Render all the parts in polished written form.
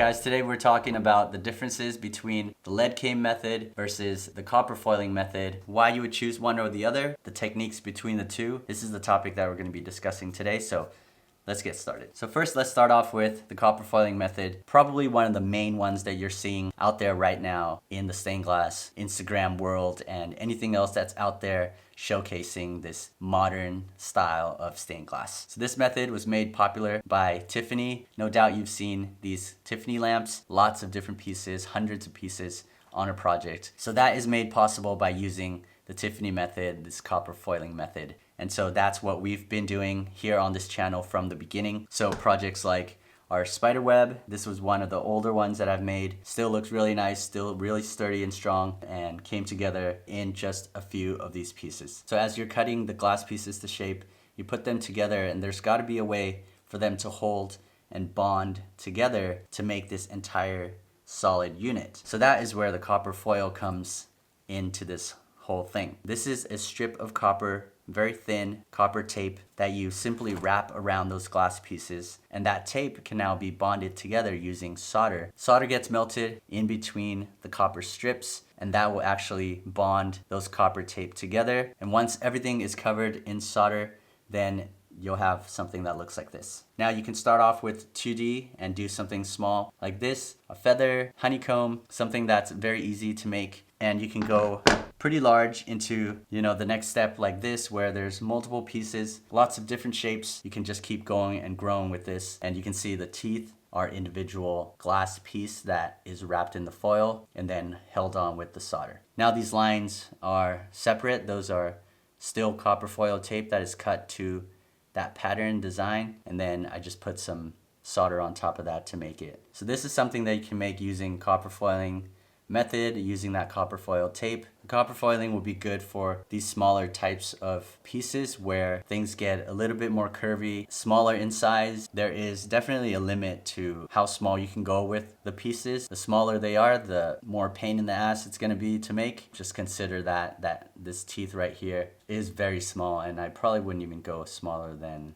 guys, today we're talking about the differences between the lead came method versus the copper foiling method, why you would choose one or the other, the techniques between the two. This is the topic that we're going to be discussing today, so let's get started. So first, let's start off with the copper foiling method, probably one of the main ones that you're seeing out there right now in the stained glass Instagram world and anything else that's out there showcasing this modern style of stained glass. So this method was made popular by Tiffany. No doubt you've seen these Tiffany lamps, lots of different pieces, hundreds of pieces on a project. So that is made possible by using the Tiffany method, this copper foiling method. And so that's what we've been doing here on this channel from the beginning. So projects like our spider web, this was one of the older ones that I've made. Still looks really nice, still really sturdy and strong, and came together in just a few of these pieces. So as you're cutting the glass pieces to shape, you put them together, and there's got to be a way for them to hold and bond together to make this entire solid unit. So that is where the copper foil comes into this whole thing. This is a strip of copper, very thin copper tape that you simply wrap around those glass pieces, and that tape can now be bonded together using solder. Solder gets melted in between the copper strips, and that will actually bond those copper tape together. And once everything is covered in solder, then you'll have something that looks like this. Now you can start off with 2D and do something small like this, a feather, honeycomb, something that's very easy to make, and you can go pretty large into, the next step like this, where there's multiple pieces, lots of different shapes. You can just keep going and growing with this, and you can see the teeth are individual glass piece that is wrapped in the foil and then held on with the solder. Now these lines are separate. Those are still copper foil tape that is cut to that pattern design, and then I just put some solder on top of that to make it. So this is something that you can make using copper foiling method, using that copper foil tape. The copper foiling will be good for these smaller types of pieces where things get a little bit more curvy, smaller in size. There is definitely a limit to how small you can go with the pieces. The smaller they are, the more pain in the ass it's going to be to make. Just consider that this teeth right here is very small, and I probably wouldn't even go smaller than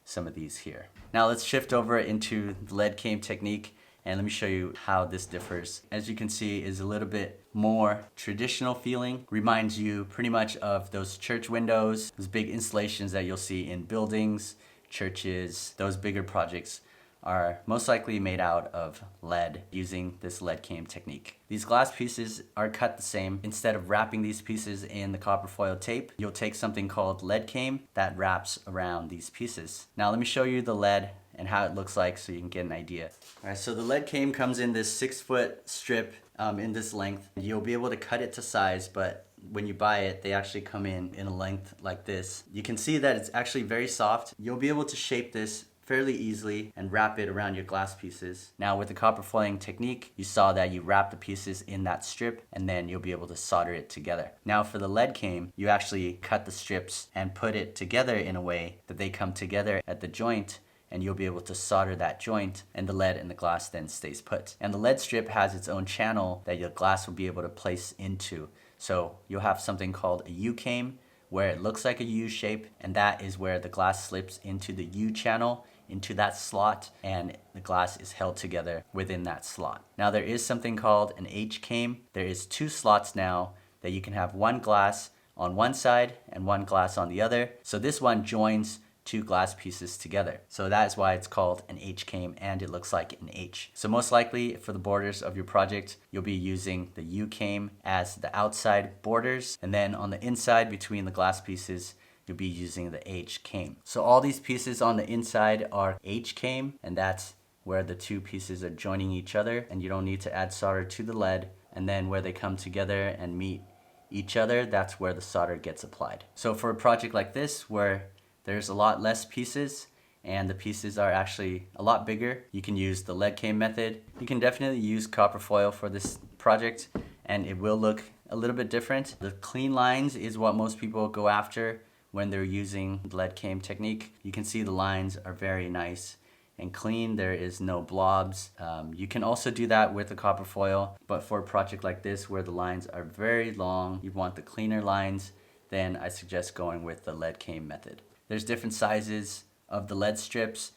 some of these here. Now let's shift over into the lead came technique, and let me show you how this differs. As you can see, is a little bit more traditional feeling. Reminds you pretty much of those church windows, those big installations that you'll see in buildings, churches. Those bigger projects are most likely made out of lead using this lead came technique. These glass pieces are cut the same. Instead of wrapping these pieces in the copper foil tape, you'll take something called lead came that wraps around these pieces. Now let me show you the lead and how it looks like so you can get an idea. All right, so the lead came comes in this 6-foot strip in this length. You'll be able to cut it to size, but when you buy it, they actually come in a length like this. You can see that it's actually very soft. You'll be able to shape this fairly easily and wrap it around your glass pieces. Now with the copper foiling technique, you saw that you wrap the pieces in that strip and then you'll be able to solder it together. Now for the lead came, you actually cut the strips and put it together in a way that they come together at the joint, and you'll be able to solder that joint, and the lead in the glass then stays put. And the lead strip has its own channel that your glass will be able to place into. So you'll have something called a U-came, where it looks like a U shape, and that is where the glass slips into the U channel, into that slot, and the glass is held together within that slot. Now there is something called an H-came. There is 2 slots now that you can have one glass on one side and one glass on the other. So this one joins 2 glass pieces together. So that is why it's called an H-came, and it looks like an H. So most likely for the borders of your project, you'll be using the U-came as the outside borders, and then on the inside between the glass pieces, you'll be using the H-came. So all these pieces on the inside are H-came, and that's where the 2 pieces are joining each other, and you don't need to add solder to the lead. And then where they come together and meet each other, that's where the solder gets applied. So for a project like this, where there's a lot less pieces and the pieces are actually a lot bigger, you can use the lead came method. You can definitely use copper foil for this project, and it will look a little bit different. The clean lines is what most people go after when they're using the lead came technique. You can see the lines are very nice and clean. There is no blobs. You can also do that with the copper foil, but for a project like this where the lines are very long, you want the cleaner lines, then I suggest going with the lead came method. There's different sizes of the lead strips.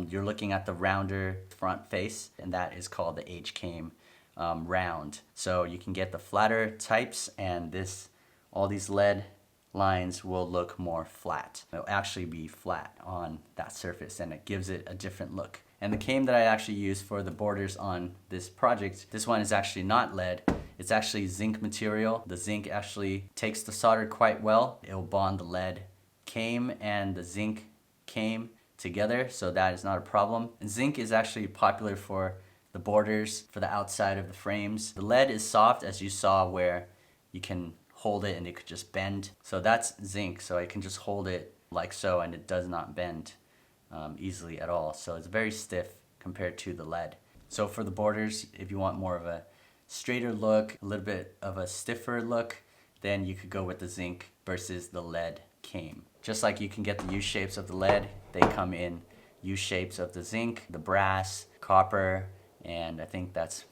you're looking at the rounder front face, and that is called the H-came round. So you can get the flatter types, and all these lead lines will look more flat. It'll actually be flat on that surface, and it gives it a different look. And the came that I actually use for the borders on this project, this one is actually not lead. It's actually zinc material. The zinc actually takes the solder quite well. It'll bond the lead came and the zinc came together, so that is not a problem. And zinc is actually popular for the borders, for the outside of the frames. The lead is soft, as you saw, where you can hold it and it could just bend. So that's zinc, so I can just hold it like so and it does not bend easily at all. So it's very stiff compared to the lead. So for the borders, if you want more of a straighter look, a little bit of a stiffer look, then you could go with the zinc versus the lead came. Just like you can get the U shapes of the lead, they come in U shapes of the zinc, the brass, copper, and I think that's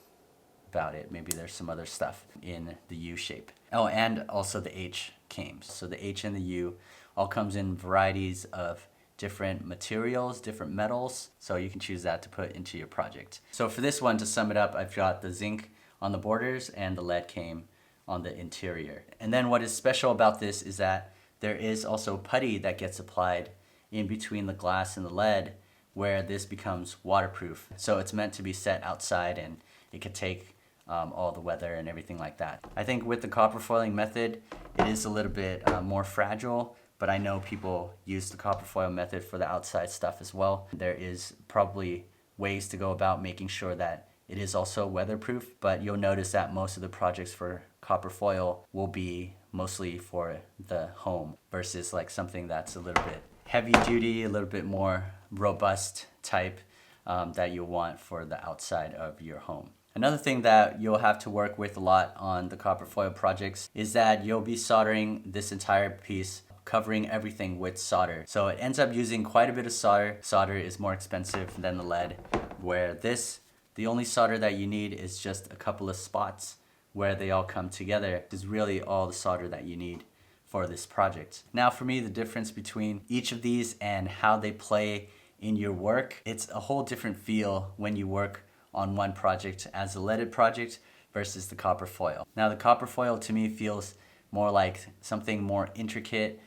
about it. Maybe there's some other stuff in the U shape. Oh, and also the H cames. So the H and the U all comes in varieties of different materials, different metals, so you can choose that to put into your project. So for this one, to sum it up, I've got the zinc on the borders and the lead came on the interior. And then what is special about this is that there is also putty that gets applied in between the glass and the lead, where this becomes waterproof. So it's meant to be set outside, and it could take all the weather and everything like that. I think with the copper foiling method, it is a little bit more fragile, but I know people use the copper foil method for the outside stuff as well. There is probably ways to go about making sure that it is also weatherproof, but you'll notice that most of the projects for copper foil will be mostly for the home versus like something that's a little bit heavy duty, a little bit more robust type that you'll want for the outside of your home. Another thing that you'll have to work with a lot on the copper foil projects is that you'll be soldering this entire piece, covering everything with solder. So it ends up using quite a bit of solder. Solder is more expensive than the lead, where the only solder that you need is just a couple of spots where they all come together. This is really all the solder that you need for this project. Now for me, the difference between each of these and how they play in your work, it's a whole different feel when you work on one project as a leaded project versus the copper foil. Now the copper foil to me feels more like something more intricate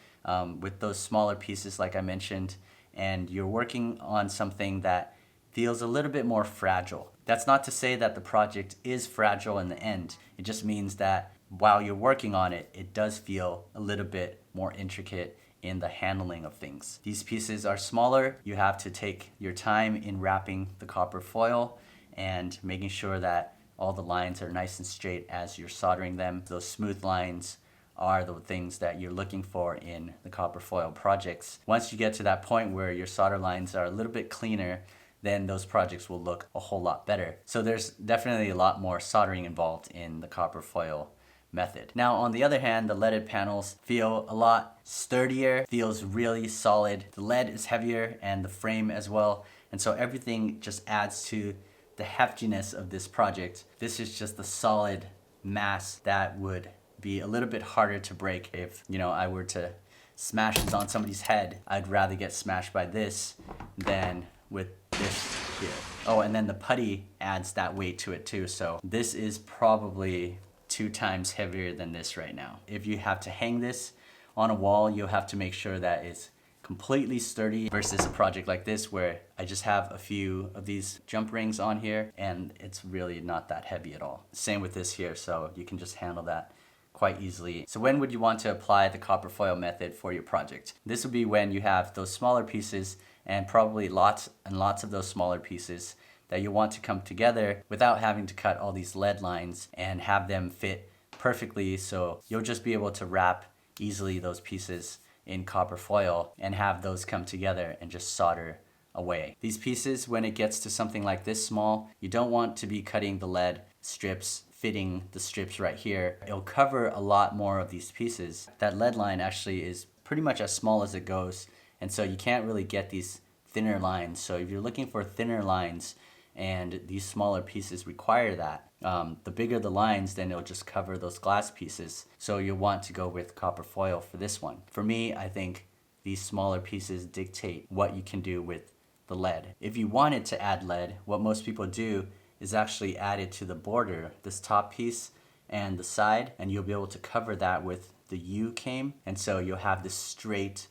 with those smaller pieces like I mentioned, and you're working on something that feels a little bit more fragile. That's not to say that the project is fragile in the end. It just means that while you're working on it, it does feel a little bit more intricate in the handling of things. These pieces are smaller. You have to take your time in wrapping the copper foil and making sure that all the lines are nice and straight as you're soldering them. Those smooth lines are the things that you're looking for in the copper foil projects. Once you get to that point where your solder lines are a little bit cleaner, then those projects will look a whole lot better. So there's definitely a lot more soldering involved in the copper foil method. Now on the other hand, the leaded panels feel a lot sturdier, feels really solid. The lead is heavier and the frame as well, and so everything just adds to the heftiness of this project. This is just a solid mass that would be a little bit harder to break. If I were to smash this on somebody's head, I'd rather get smashed by this than with this here. Oh, and then the putty adds that weight to it too, so this is probably 2 times heavier than this right now. If you have to hang this on a wall, you'll have to make sure that it's completely sturdy versus a project like this where I just have a few of these jump rings on here and it's really not that heavy at all. Same with this here, so you can just handle that quite easily. So when would you want to apply the copper foil method for your project? This would be when you have those smaller pieces and probably lots and lots of those smaller pieces that you want to come together without having to cut all these lead lines and have them fit perfectly, so you'll just be able to wrap easily those pieces in copper foil and have those come together and just solder away. These pieces, when it gets to something like this small, you don't want to be cutting the lead strips, fitting the strips right here. It'll cover a lot more of these pieces. That lead line actually is pretty much as small as it goes, and so you can't really get these thinner lines. So if you're looking for thinner lines and these smaller pieces require that, the bigger the lines, then it'll just cover those glass pieces. So you'll want to go with copper foil for this one. For me, I think these smaller pieces dictate what you can do with the lead. If you wanted to add lead, what most people do is actually add it to the border, this top piece and the side, and you'll be able to cover that with the U-came, and so you'll have this straight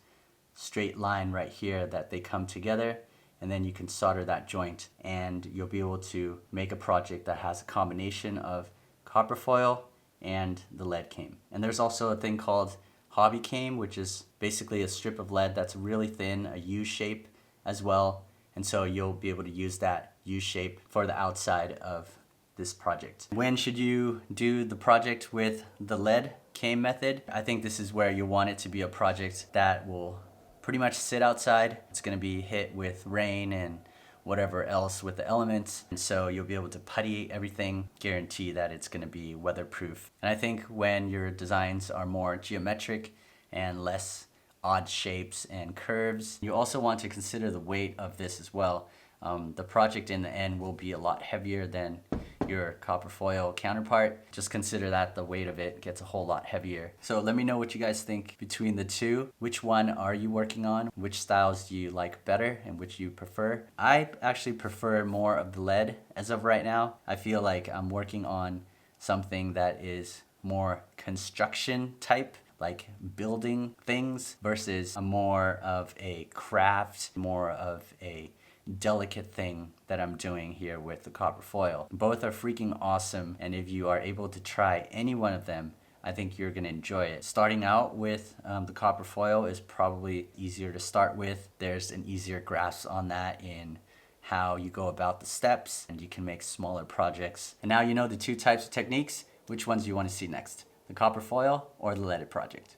line right here that they come together, and then you can solder that joint, and you'll be able to make a project that has a combination of copper foil and the lead came. And there's also a thing called hobby came, which is basically a strip of lead that's really thin, a U shape as well, and so you'll be able to use that U shape for the outside of this project. When should you do the project with the lead came method? I think this is where you want it to be a project that will pretty much sit outside. It's going to be hit with rain and whatever else with the elements, and so you'll be able to putty everything, guarantee that it's going to be weatherproof. And I think when your designs are more geometric and less odd shapes and curves, you also want to consider the weight of this as well. The project in the end will be a lot heavier than your copper foil counterpart. Just consider that the weight of it gets a whole lot heavier. So let me know what you guys think between the two. Which one are you working on? Which styles do you like better and which you prefer? I actually prefer more of the lead as of right now. I feel like I'm working on something that is more construction type, like building things, versus a more of a craft, more of a delicate thing that I'm doing here with the copper foil. Both are freaking awesome, and if you are able to try any one of them, I think you're gonna enjoy it. Starting out with the copper foil is probably easier to start with. There's an easier grasp on that in how you go about the steps, and you can make smaller projects. And now you know the two types of techniques. Which ones do you want to see next? The copper foil or the leaded project?